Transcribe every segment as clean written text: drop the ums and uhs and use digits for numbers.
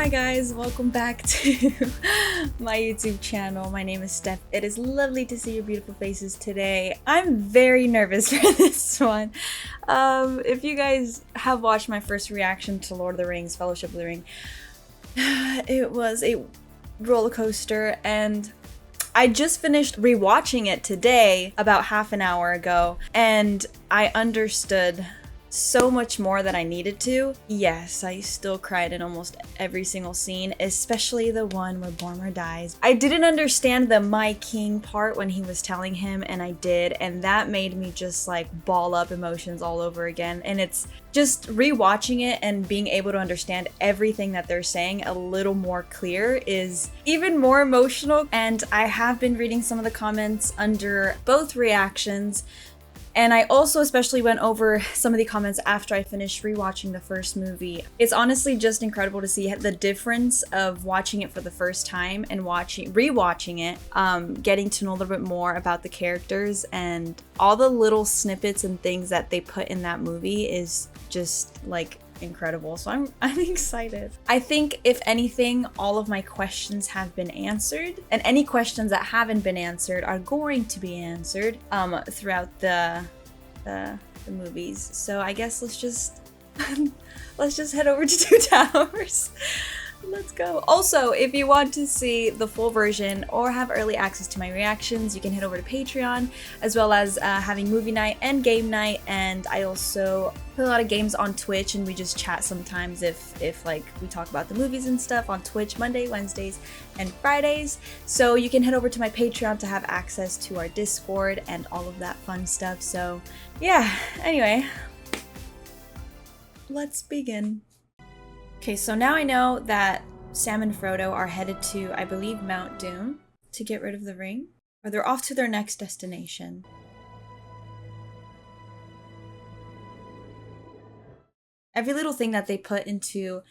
Hi guys, welcome back to my YouTube channel. My name is Stef. It is lovely to see your beautiful faces today. I'm very nervous for this one. If you guys have watched my first reaction to Lord of the Rings, Fellowship of the Ring, it was a roller coaster, and I just finished rewatching it today about half an hour ago, and I understood so much more than I needed to. Yes, I still cried in almost every single scene, especially the one where Boromir dies. I didn't understand the "my king" part when he was telling him, and I did, and that made me just like ball up emotions all over again. And it's just rewatching it and being able to understand everything that they're saying a little more clear is even more emotional. And I have been reading some of the comments under both reactions, and I also especially went over some of the comments after I finished rewatching the first movie. It's honestly just incredible to see the difference of watching it for the first time and rewatching it, getting to know a little bit more about the characters, and all the little snippets and things that they put in that movie is just like incredible. So I'm excited. I think if anything, all of my questions have been answered, and any questions that haven't been answered are going to be answered throughout the movies. So I guess let's just head over to Two Towers. Let's go. Also, if you want to see the full version or have early access to my reactions, you can head over to Patreon, as well as having movie night and game night. And I also play a lot of games on Twitch, and we just chat sometimes if like we talk about the movies and stuff on Twitch Monday, Wednesdays, and Fridays. So you can head over to my Patreon to have access to our Discord and all of that fun stuff. So yeah, anyway, let's begin. Okay, so now I know that Sam and Frodo are headed to, I believe, Mount Doom to get rid of the ring, or they're off to their next destination. Every little thing that they put into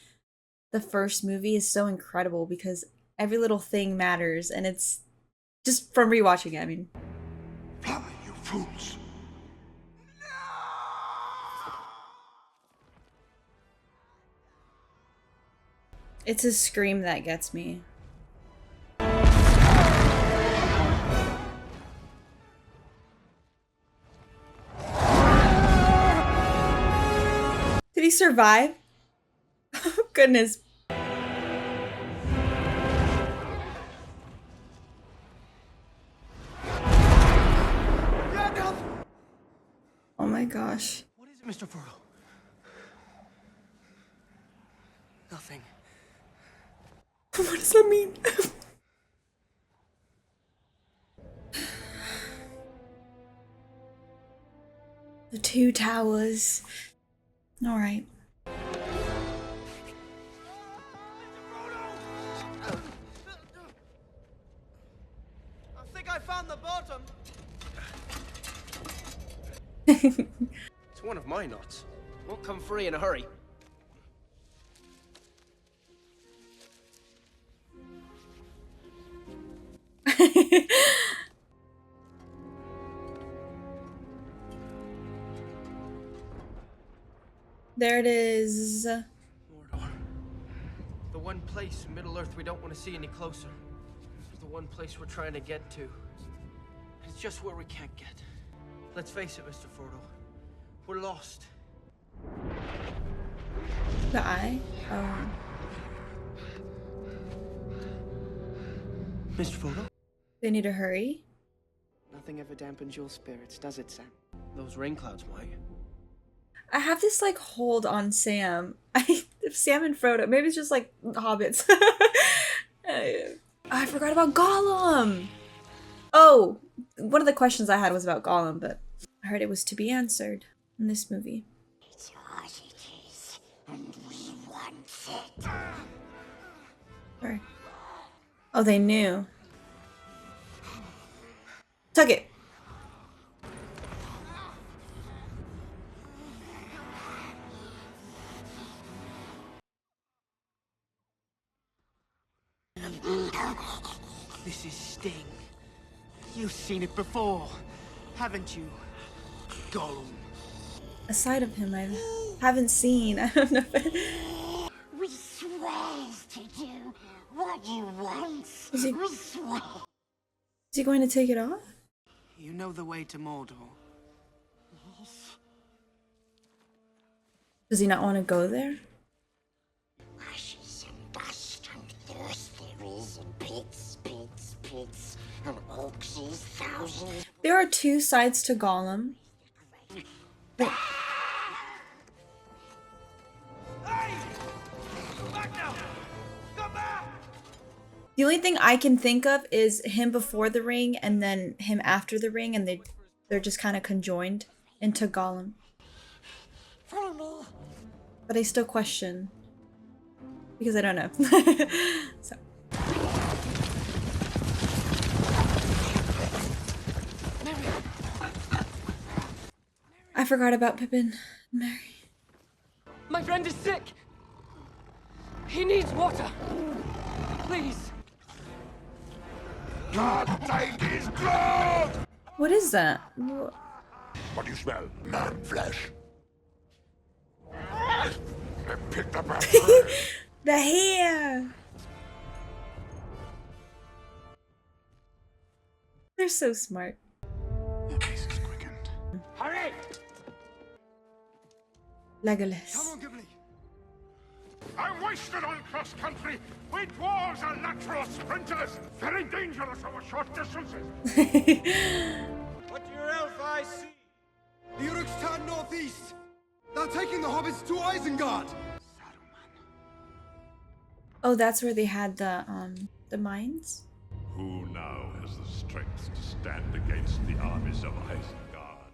the first movie is so incredible because every little thing matters, and it's just from rewatching it, I mean. Fly, you fools! It's his scream that gets me. Did he survive? Oh, goodness. Oh my gosh. What is it, Mr. Frodo? Nothing. What does that mean? The Two Towers. All right. I think I found the bottom. It's one of my knots. Won't come free in a hurry. There it is. Mordor. The one place in Middle-earth we don't want to see any closer. The one place we're trying to get to. It's just where we can't get. Let's face it, Mr. Frodo. We're lost. The eye? Oh. Mr. Frodo? They need to hurry. Nothing ever dampens your spirits, does it, Sam? Those rain clouds might. I have this like hold on Sam. Sam and Frodo. Maybe it's just like hobbits. I forgot about Gollum. Oh, one of the questions I had was about Gollum, but I heard it was to be answered in this movie. It's yours it is, and we want it. Sorry. Oh, they knew. Tuck it. This is Sting. You've seen it before, haven't you, Gollum? A side of him I haven't seen. I don't know. We swear swears to do what he wants. Is he- We swear. Is he going to take it off? You know the way to Mordor. Does he not want to go there? Ashes and dust and thirst there is, and pits, pits, pits, and orcs' thousands. There are two sides to Gollum. The only thing I can think of is him before the ring and then him after the ring, and they're just kind of conjoined into Gollum. Follow me. But I still question because I don't know. So I forgot about Pippin and Mary. My friend is sick. He needs water. Please. God take his blood! What is that? What do you smell? Man flesh. They picked up our The hair. They're so smart. The case is quickened. Hurry! Legolas. Come on, Gimli. I'm wasted on cross country. We dwarves are natural sprinters. Very dangerous over short distances. What do your elf eyes see? The Uruks turn northeast. They're taking the hobbits to Isengard. Oh, that's where they had the mines? Who now has the strength to stand against the armies of Isengard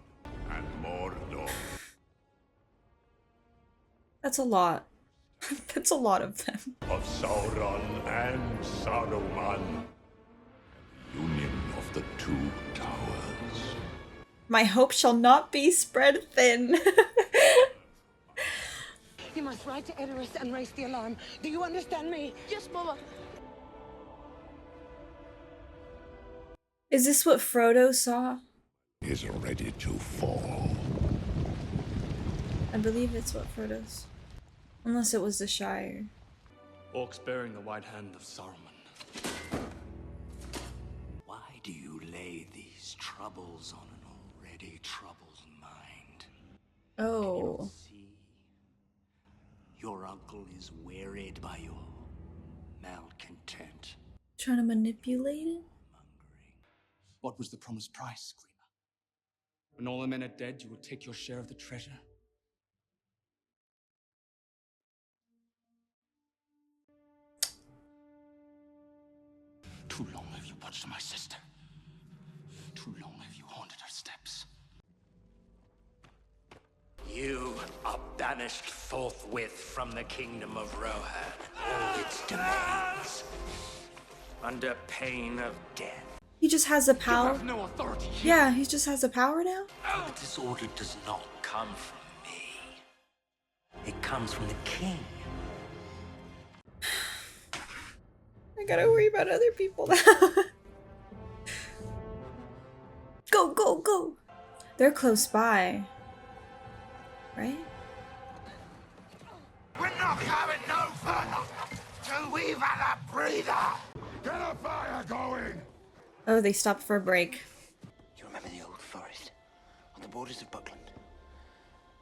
and Mordor? That's a lot. That's a lot of them. Of Sauron and Saruman, union of the two towers. My hope shall not be spread thin. You must ride to Edoras and raise the alarm. Do you understand me? Yes, Mama. Is this what Frodo saw? Is ready to fall. I believe it's what Frodo's. Unless it was the Shire. Orcs bearing the white hand of Saruman. Why do you lay these troubles on an already troubled mind? Oh. See, your uncle is wearied by your malcontent. Trying to manipulate it? What was the promised price, Screamer? When all the men are dead, you will take your share of the treasure. Too long have you watched my sister. Too long have you haunted her steps. You are banished forthwith from the kingdom of Rohan, all its domains, under pain of death. He just has the power. You have no authority here. Yeah, he just has the power now? The disorder does not come from me. It comes from the king. I gotta worry about other people now. Go, go, go! They're close by. Right? We're not going no further till we've had a breather. Get a fire going. Oh, they stopped for a break. You remember the old forest on the borders of Buckland?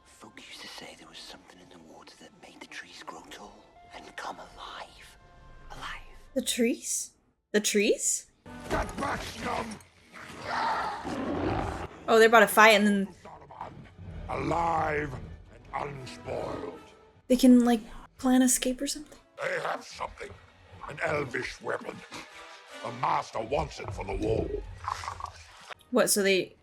Folk used to say there was something in the woods that made the trees grow tall and come alive. Alive. The trees? The trees? Get back, scum. Oh, they're about to fight and then Alive and unspoiled. they can, like, plan escape or something? They have something. An elvish weapon. The master wants it for the wall. What, so they...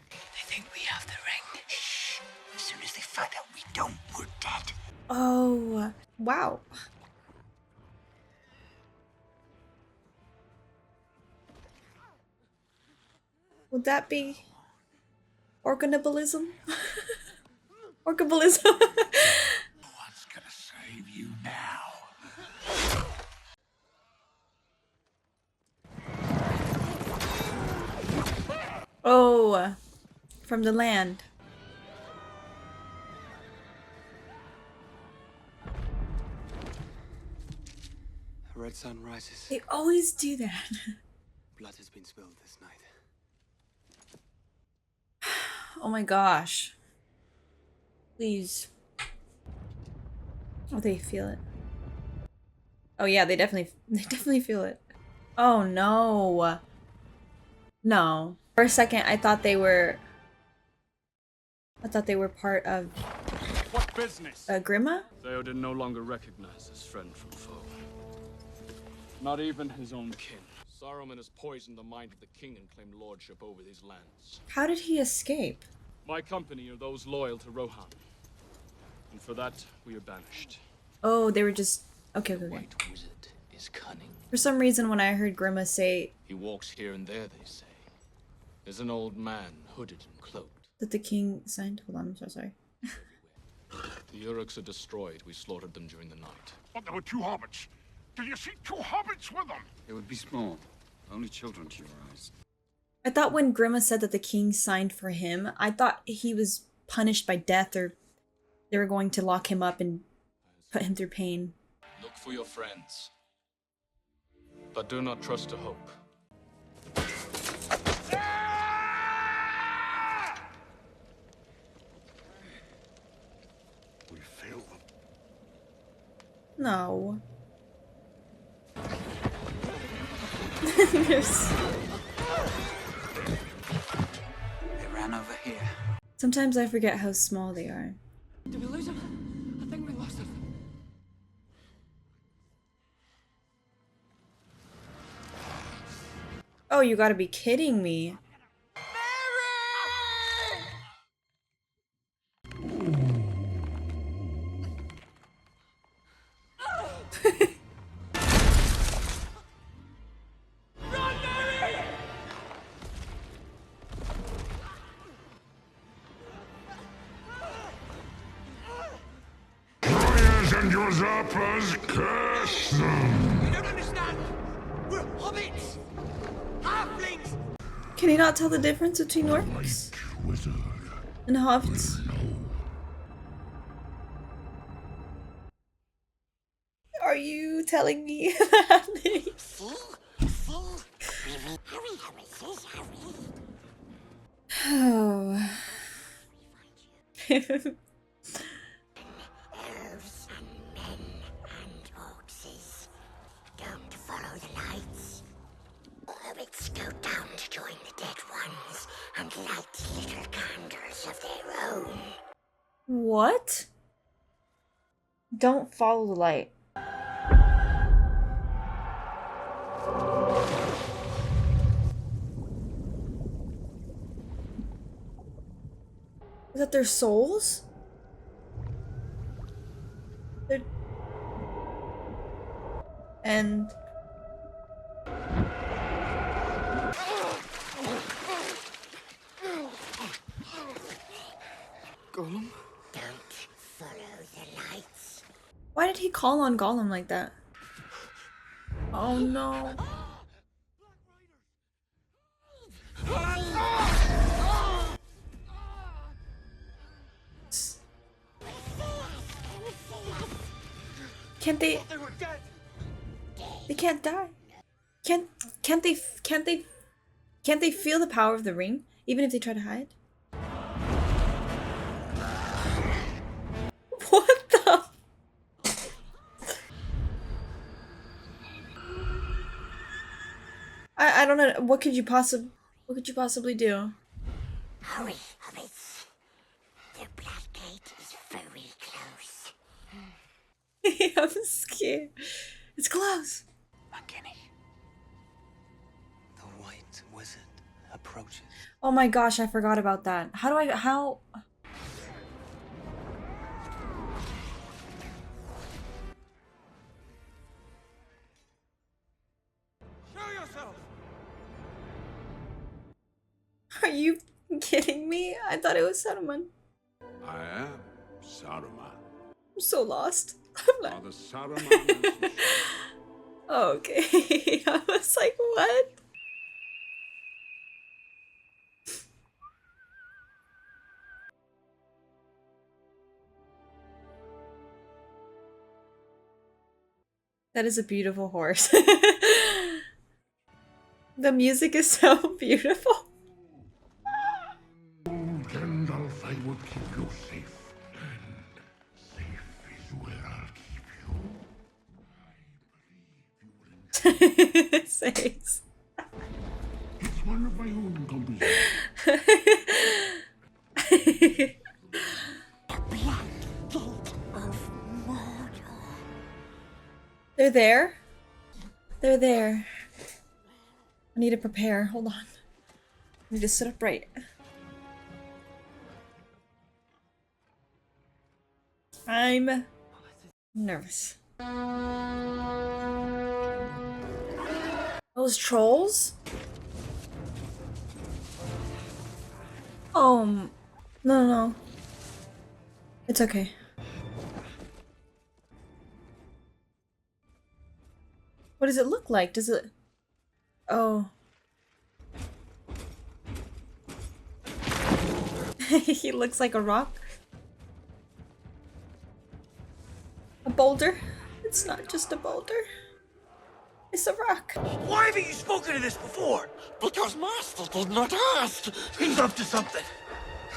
They think we have the ring. Shh. As soon as they find out we don't, we're dead. Oh, wow. Would that be organism? Organism. What's gonna save you now? Oh, from the land. red sun rises. They always do that. Blood has been spilled this night. Oh my gosh. Please. Oh, they feel it. Oh yeah, they definitely feel it. Oh no. No. For a second, I thought they were part of What business? Grima? Theoden no longer recognizes friend from foe. Not even his own kin. Saruman has poisoned the mind of the king and claimed lordship over these lands. How did he escape? My company are those loyal to Rohan. And for that, we are banished. Oh, they were just... Okay. White wizard is cunning. For some reason, when I heard Grima say... He walks here and there, they say. There's an old man, hooded and cloaked. That the king signed? Hold on, I'm so sorry. The Uruks are destroyed. We slaughtered them during the night. But there were 2 hobbits. Did you see 2 hobbits with them? It would be small. Only children to your eyes. I thought when Grima said that the king signed for him, I thought he was punished by death, or they were going to lock him up and put him through pain. Look for your friends. But do not trust to hope. We failed them. No. They ran over here. Sometimes I forget how small they are. Did we lose him? I think we lost him. Oh, you gotta be kidding me. And usurpers, curse them! You don't understand! We're hobbits! Halflings! Can you not tell the difference between orcs and hobbits? Are you telling me that? Oh. Elves and men and orcs don't follow the lights. Hobbits go down to join the dead ones and light little candles of their own. What? Don't follow the light. Is that their souls? They're... And... Gollum? Don't follow the lights. Why did he call on Gollum like that? Oh no. Can't they? They can't die. Can't they feel the power of the ring even if they try to hide? What the? I don't know. What could you possibly do? Hurry, hobbits. The Black Gate is very close. I'm scared. It's close. Uncanny. The White Wizard approaches. Oh my gosh, I forgot about that. How? Show yourself! Are you kidding me? I thought it was Saruman. I am Saruman. I'm so lost. I'm like, Father Saruman. okay. I was like, what? That is a beautiful horse. The music is so beautiful. Oh, Gandalf, I would keep you safe. And safe is where I'll keep you. Says. It's one of my own compositions. They're there. They're there. I need to prepare. Hold on. I need to sit upright. I'm nervous. Those trolls? No, no. It's okay. What does it look like? Does it... Oh. He looks like a rock. A boulder? It's not just a boulder. It's a rock. Why haven't you spoken to this before? Because Master did not ask. He's up to something.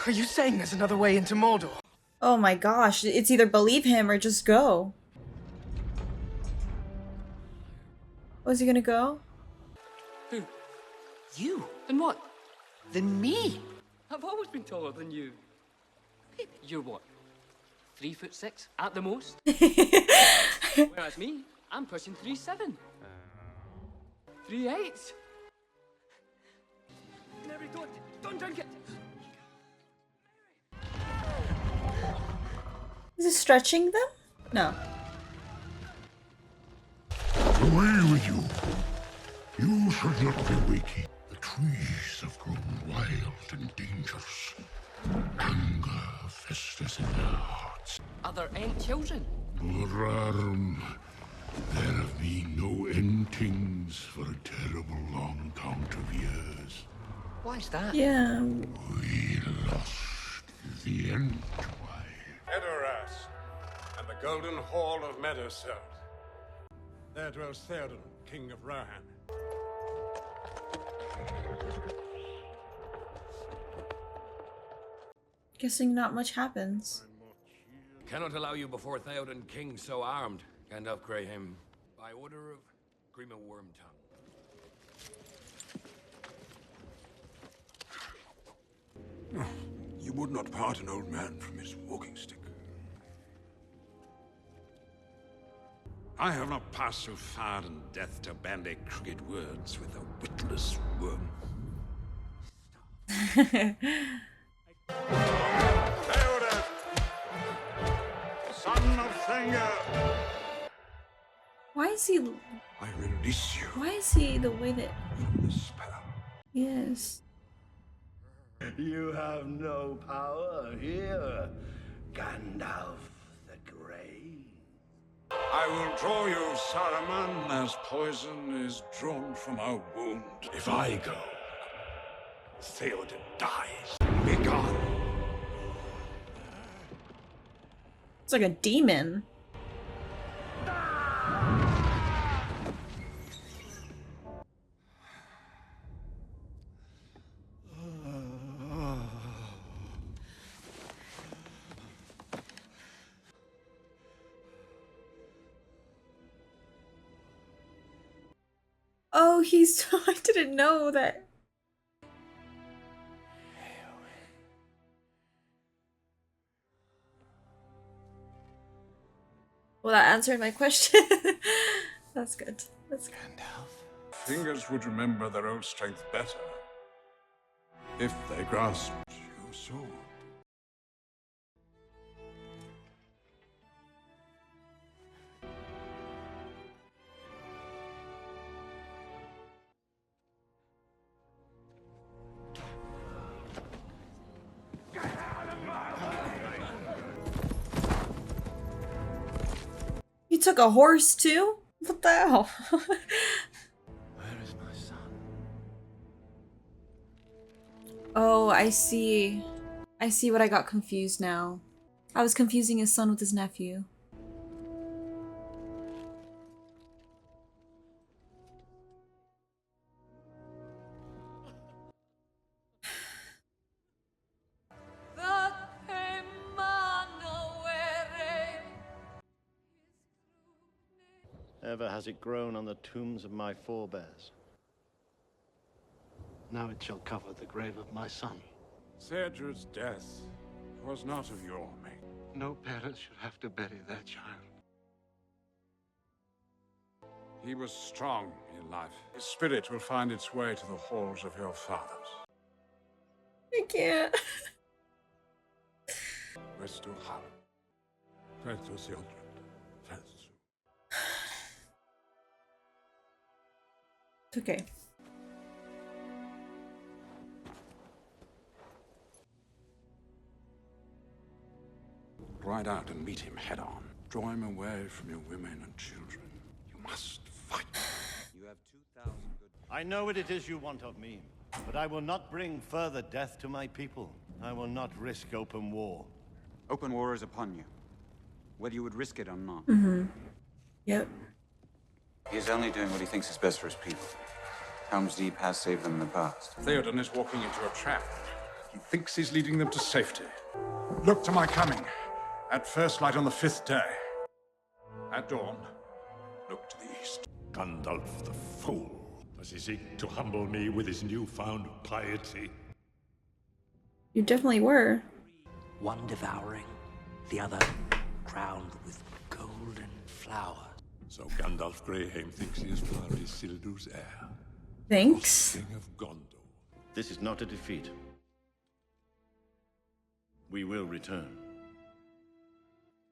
Are you saying there's another way into Mordor? Oh my gosh, it's either believe him or just go. Was he gonna go? Who? You? Then what? Then me? I've always been taller than you. You're what? 3'6" at the most? Whereas me, I'm pushing 3'7". 3'8". Mary, don't drink it! Is it stretching them? No. Away with you. You should not be waking. The trees have grown wild and dangerous. Anger festers in their hearts. Are there any children? Burarum, there have been no endings for a terrible long count of years. Why's that? Yeah. We lost the Entwine. Edoras, and the Golden Hall of Meadowseld. There dwells Theoden, King of Rohan. Guessing not much happens. Cannot allow you before Theoden, king so armed. Gandalf Graham, by order of Grima Wormtongue. You would not part an old man from his walking stick. I have not passed so far in death to bandy crooked words with a witless worm. Theoden, son of Thengir. Why is he... I release you Why is he the way that... from the spell. Yes. You have no power here, Gandalf the Grey. I will draw you, Saruman, as poison is drawn from a wound. If I go, Theoden dies. Be gone. It's like a demon. Oh, he's... I didn't know that. Well, that answered my question. That's good. That's good. Fingers would remember their old strength better if they grasped your sword. He took a horse too? What the hell? Where is my son? Oh, I see. I see what I got confused now. I was confusing his son with his nephew. Ever has it grown on the tombs of my forebears. Now it shall cover the grave of my son. Cedric's death was not of your making. No parent should have to bury their child. He was strong in life. His spirit will find its way to the halls of your fathers. I can't. Rest to heart. Rest to children. Rest It's okay. Ride out and meet him head on. Draw him away from your women and children. You must fight. You have 2,000 good... I know what it is you want of me, but I will not bring further death to my people. I will not risk open war. Open war is upon you, whether you would risk it or not. Mm-hmm. Yep. He's only doing what he thinks is best for his people. Helm's Deep has saved them in the past. Theoden is walking into a trap. He thinks he's leading them to safety. Look to my coming. At first light on the 5th day. At dawn, look to the east. Gandalf the fool. Does he seek to humble me with his newfound piety? You definitely were. One devouring, the other crowned with golden flowers. So Gandalf Greyheim thinks he is Flari Isildur's heir. Thanks. King of Gondor. This is not a defeat. We will return.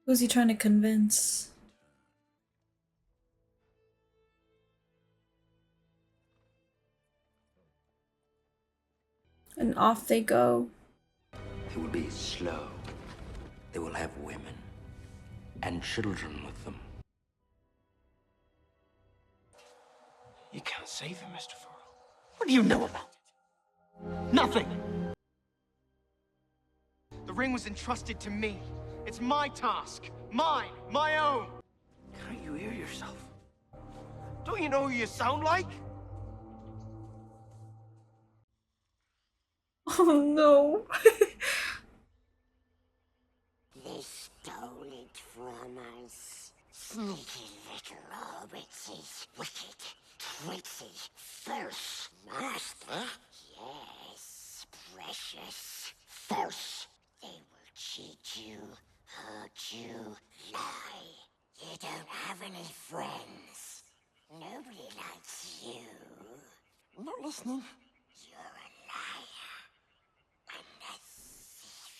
Who's he trying to convince? And off they go. They will be slow. They will have women and children with them. You can't save him, Mr. Frodo. What do you know about it? Nothing! The ring was entrusted to me. It's my task. Mine. My own. Can't you hear yourself? Don't you know who you sound like? Oh no. They stole it from us. Sneaky little hobbitses. Wicked, tricksy, false. Master? Yes, precious. False. They will cheat you, hurt you, lie. You don't have any friends. Nobody likes you. I'm not listening. You're a liar. And a thief.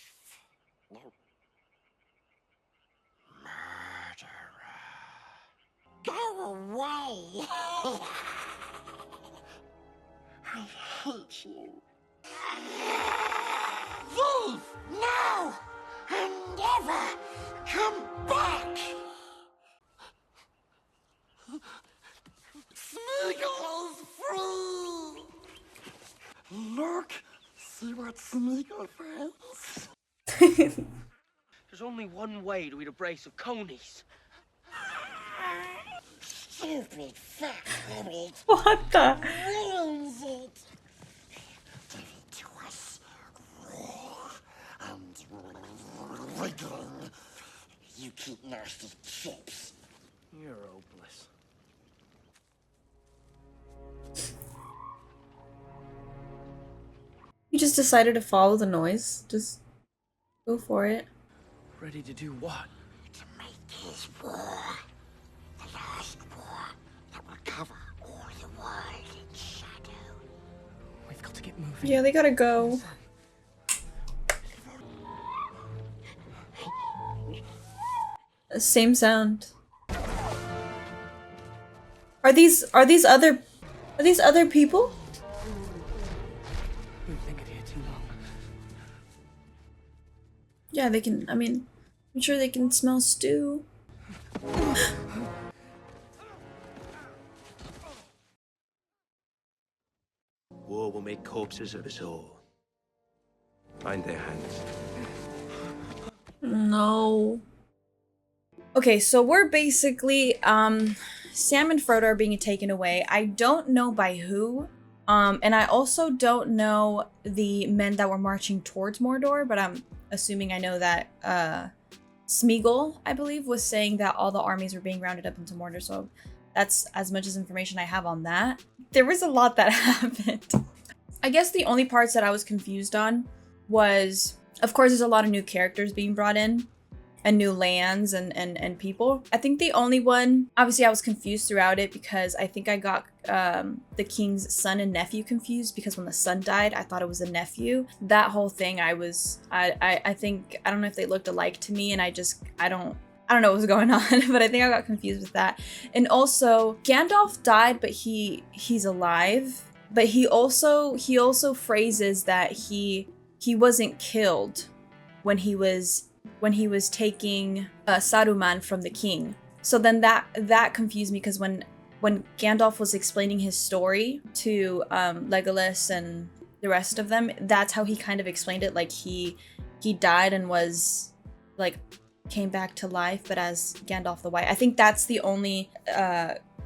No. Murderer. Go away. I hate you. Leave now and ever come back. Smeagol is free. Look, see what Smeagol finds. There's only one way to eat a brace of conies. Stupid fat hobbit. What the? Ruins it. Give it to us raw and wriggling. You keep nasty chips. You're hopeless. You just decided to follow the noise. Just go for it. Ready to do what? To make his war. The last war that will cover all the world in shadow. We've got to get moving. Yeah, they gotta go. Same sound. Are these other people? We've lingered here too long. Yeah, they can. I mean, I'm sure they can smell stew. War will make corpses of us all. Bind their hands. No. Okay, so we're basically Sam and Frodo are being taken away. I don't know by who. And I also don't know the men that were marching towards Mordor, but I'm assuming I know that Smeagol, I believe, was saying that all the armies were being rounded up into Mordor, so That's as much as information I have on that. There was a lot that happened. I guess the only parts that I was confused on was, of course, there's a lot of new characters being brought in and new lands and people. I think the only one, obviously I was confused throughout it because I think I got the king's son and nephew confused, because when the son died, I thought it was a nephew. That whole thing, I think, I don't know if they looked alike to me, and I don't know what was going on, but I think I got confused with that. And also, Gandalf died, but he's alive. But he also phrases that he wasn't killed when he was taking Saruman from the king. So then that confused me, because when Gandalf was explaining his story to Legolas and the rest of them, that's how he kind of explained it, like he died and was like came back to life, but as Gandalf the White. I think that's the only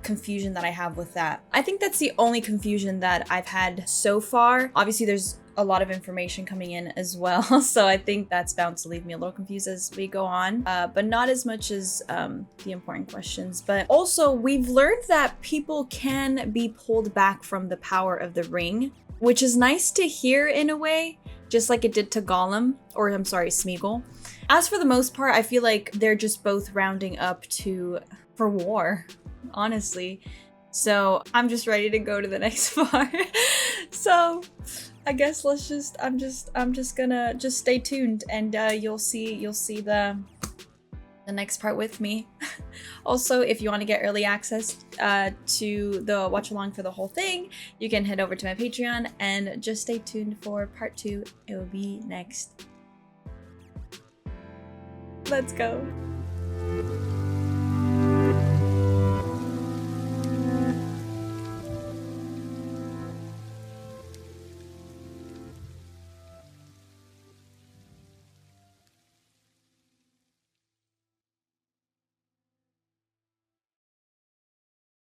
confusion that I have with that. I think that's the only confusion that I've had so far. Obviously there's a lot of information coming in as well, so I think that's bound to leave me a little confused as we go on, but not as much as the important questions. But also, we've learned that people can be pulled back from the power of the ring, which is nice to hear in a way, just like it did to Gollum, or I'm sorry, Smeagol. As for the most part, I feel like they're just both rounding up for war, honestly. So I'm just ready to go to the next part. So I guess I'm just gonna stay tuned, and you'll see the next part with me. Also, if you want to get early access to the watch along for the whole thing, you can head over to my Patreon and just stay tuned for part 2. It will be next. Let's go.